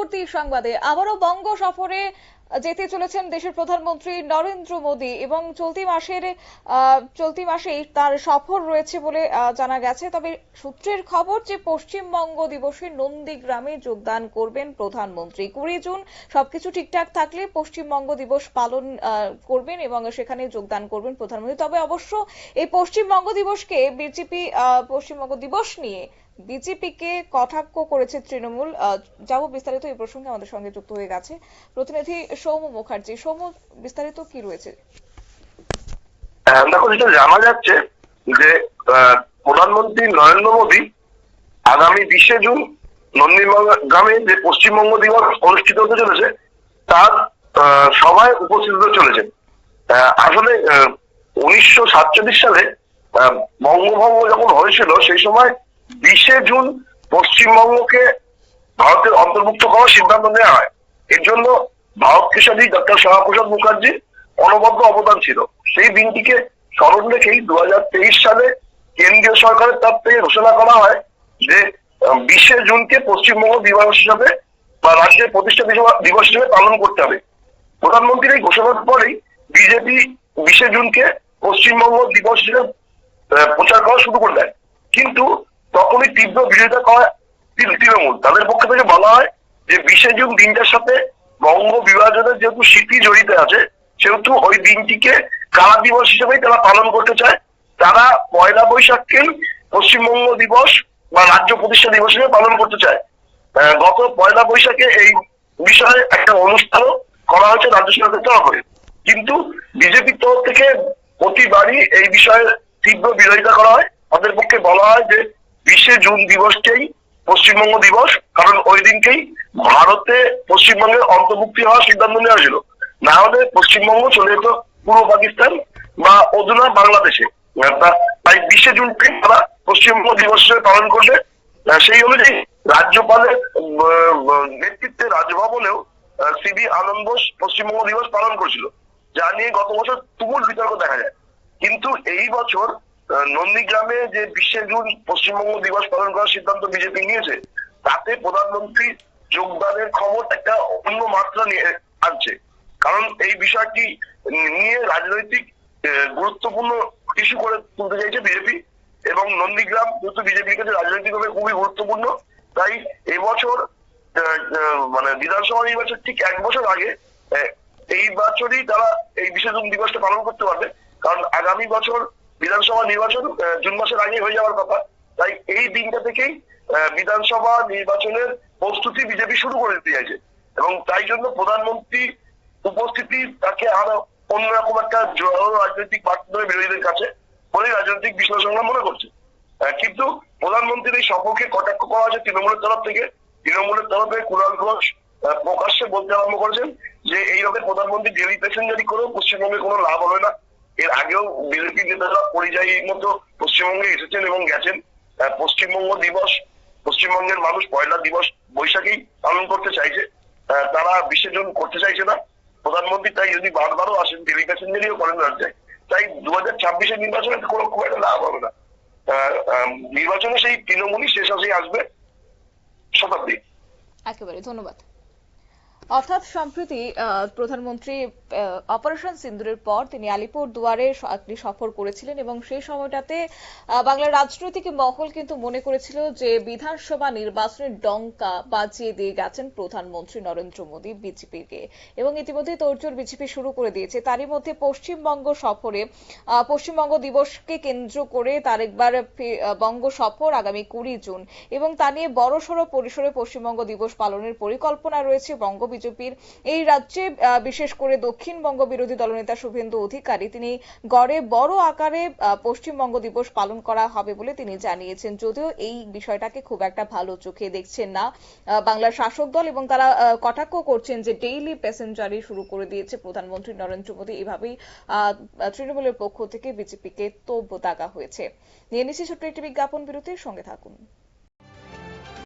পরবর্তী সংবাদে আবারও বঙ্গ সফরে যেতে চলেছেন দেশের প্রধানমন্ত্রী নরেন্দ্র মোদী এবং চলতি মাসেই তার সফর রয়েছে বলে জানা গেছে। তবে সূত্রের খবর যে পশ্চিমবঙ্গ দিবসে নন্দীগ্রামে যোগদান করবেন প্রধানমন্ত্রী। 20 জুন সবকিছু ঠিকঠাক থাকলে পশ্চিমবঙ্গ দিবস পালন করবেন এবং সেখানে যোগদান করবেন প্রধানমন্ত্রী। তবে অবশ্য এই পশ্চিমবঙ্গ দিবসকে পশ্চিমবঙ্গ দিবস নিয়ে বিজেপিকে কটাক্ষ করেছে তৃণমূল। যাব বিস্তারিত এই প্রসঙ্গে আমাদের সঙ্গে যুক্ত হয়ে গেছে প্রতিনিধি সৌম মুখার্জি। সৌম, বিস্তারিত কি রয়েছে? দেখো, যেটা জানা যাচ্ছে যে প্রধানমন্ত্রী নরেন্দ্র মোদী আগামী 20 জুন নন্দীগ্রামে যে পশ্চিমবঙ্গ দিবস অনুষ্ঠিত হতে চলেছে তার সভায় উপস্থিত হতে চলেছেন। আসলে 1947 সালে বঙ্গভঙ্গ যখন হয়েছিল সেই সময় 20 জুন পশ্চিমবঙ্গকে ভারতের অন্তর্ভুক্ত করার সিদ্ধান্ত নেওয়া হয়। এর জন্য ভারত কেশরী ডক্টর শ্যামাপ্রসাদ মুখার্জি অনবদ্য অবদান ছিল। সেই দিনটিকে স্মরণ রেখেই 2023 সালে কেন্দ্রীয় সরকারের তরফ থেকে ঘোষণা করা হয় যে 20 জুনকে পশ্চিমবঙ্গ দিবস হিসাবে বা রাজ্যের প্রতিষ্ঠা দিবস হিসেবে পালন করতে হবে। প্রধানমন্ত্রীর এই ঘোষণার পরেই বিজেপি 20 জুনকে পশ্চিমবঙ্গ দিবস হিসেবে প্রচার করা শুরু করে দেয়। কিন্তু তখনই তীব্র বিরোধিতা করা তৃণমূল। তাদের পক্ষ থেকে বলা হয় যে 20 জুন দিনটার সাথে বঙ্গ বিভাজনের যেহেতু স্মৃতি জড়িত আছে সেহেতু ওই দিনটিকে কারা দিবস হিসেবেই তারা পালন করতে চায়। তারা পয়লা বৈশাখকেই পশ্চিমবঙ্গ দিবস বা রাজ্য প্রতিষ্ঠা দিবস হিসেবে পালন করতে চায়। গত পয়লা বৈশাখে এই বিষয়ে একটা অনুষ্ঠানও করা হয়েছে রাজ্য সরকারের তরফে। কিন্তু বিজেপির তরফ থেকে প্রতিবারই এই বিষয়ে তীব্র বিরোধিতা করা হয়। তাদের পক্ষে বলা হয় যে 20 জুন দিবসকেই পশ্চিমবঙ্গ দিবস, কারণ ওই দিনকেই ভারতে পশ্চিমবঙ্গের অন্তর্ভুক্তি হওয়ার সিদ্ধান্ত নেওয়া হয়েছিল। না হলে পশ্চিমবঙ্গ চলে যেত পূর্ব পাকিস্তান বা অধুনা বাংলাদেশে। তাই 20 জুনকে তারা পশ্চিমবঙ্গ দিবস হিসেবে পালন করবে। সেই অনুযায়ী রাজ্যপালের নেতৃত্বে রাজভবনেও সিবি আনন্দ বোস পশ্চিমবঙ্গ দিবস পালন করেছিল, যা নিয়ে গত বছর তুমুল বিতর্ক দেখা যায়। কিন্তু এই বছর নন্দীগ্রামে যে 20 জুন পশ্চিমবঙ্গ দিবস পালন করার সিদ্ধান্ত বিজেপি নিয়েছে তাতে প্রধানমন্ত্রী যোগদানের খবর একটা অন্য মাত্রা নিয়ে আনছে। কারণ এই বিষয়টি নিয়ে রাজনৈতিক গুরুত্বপূর্ণ ইস্যু করে তুলতে চাইছে বিজেপি এবং নন্দীগ্রাম যেহেতু বিজেপির কাছে রাজনৈতিকভাবে খুবই গুরুত্বপূর্ণ। তাই এবছর মানে বিধানসভা নির্বাচন ঠিক 1 বছর আগে এই বছরই তারা এই 20 জুন দিবসটা পালন করতে পারবে। কারণ আগামী বছর বিধানসভা নির্বাচন জুন মাসের আগে হয়ে যাওয়ার কথা। তাই এই দিনটা থেকেই বিধানসভা নির্বাচনের প্রস্তুতি বিজেপি শুরু করে দিতে চাইছে এবং তাই জন্য প্রধানমন্ত্রী উপস্থিতি তাকে আরো অন্যরকম একটা জোরালো রাজনৈতিক বার্তা দেবে বিরোধীদের কাছে বলে রাজনৈতিক বিশ্লেষকরা মনে করছে। কিন্তু প্রধানমন্ত্রীর এই সফরকে কটাক্ষ করা হয়েছে তৃণমূলের তরফ থেকে। তৃণমূলের তরফে কুণাল ঘোষ প্রকাশ্যে বলতে আরম্ভ করেছেন যে এইভাবে প্রধানমন্ত্রী ডেলি প্যাসেঞ্জারি করেও পশ্চিমবঙ্গে কোনো লাভ হবে না। এর আগেও বিজেপি নেতারা পরিযায়ীর মতো পশ্চিমবঙ্গে এসেছেন এবং গেছেন। পশ্চিমবঙ্গ দিবস পশ্চিমবঙ্গের মানুষ পয়লা দিবস বৈশাখেই পালন করতে চাইছে, তারা 20 জুন করতে চাইছে না। প্রধানমন্ত্রী তাই যদি বারবারও আসেন ডেলি প্যাসেঞ্জারিও করেন রাজ্যে, তাই 2026-এর নির্বাচনে কোনো খুব একটা লাভ হবে না। নির্বাচনে সেই তৃণমূলই শেষ আসবে শতাব্দী। একেবারে ধন্যবাদ। অর্থাৎ সম্প্রতি প্রধানমন্ত্রী অপারেশন সিন্দুরের পর তিনি আলিপুরদুয়ারে একটি সফর করেছিলেন এবং সেই সময়টাতে বাংলার রাজনৈতিক মহল কিন্তু মনে করেছিল যে বিধানসভা নির্বাচনের ডঙ্কা বাজিয়ে দিয়ে গেছেন প্রধানমন্ত্রী নরেন্দ্র মোদী বিজেপিকে এবং ইতিমধ্যে তোড়জোড় বিজেপি শুরু করে দিয়েছে। তারই মধ্যে পশ্চিমবঙ্গ সফরে পশ্চিমবঙ্গ দিবসকে কেন্দ্র করে তার একবার বঙ্গ সফর আগামী 20 জুন এবং তা নিয়ে বড়সড় পরিসরে পশ্চিমবঙ্গ দিবস পালনের পরিকল্পনা রয়েছে বঙ্গ বিজেপির। এই রাজ্যে বিশেষ করে দক্ষিণবঙ্গ বিরোধী দলনেতা শুভেন্দু অধিকারী তিনি গড়ে বড় আকারে পশ্চিমবঙ্গ দিবস পালন করা হবে বলে তিনি জানিয়েছেন। যদিও এই বিষয়টাকে খুব একটা ভালো চোখে দেখছেন না বাংলার শাসক দল এবং তারা কটাক্ষ করছেন যে ডেইলি প্যাসেঞ্জারি শুরু করে দিয়েছে প্রধানমন্ত্রী নরেন্দ্র মোদী। এভাবেই তৃণমূলের পক্ষ থেকে বিজেপিকে তোপ দাগা হয়েছে। নিয়ে নিচ্ছি ছোট্ট একটি বিজ্ঞাপন বিরতির সঙ্গে থাকুন।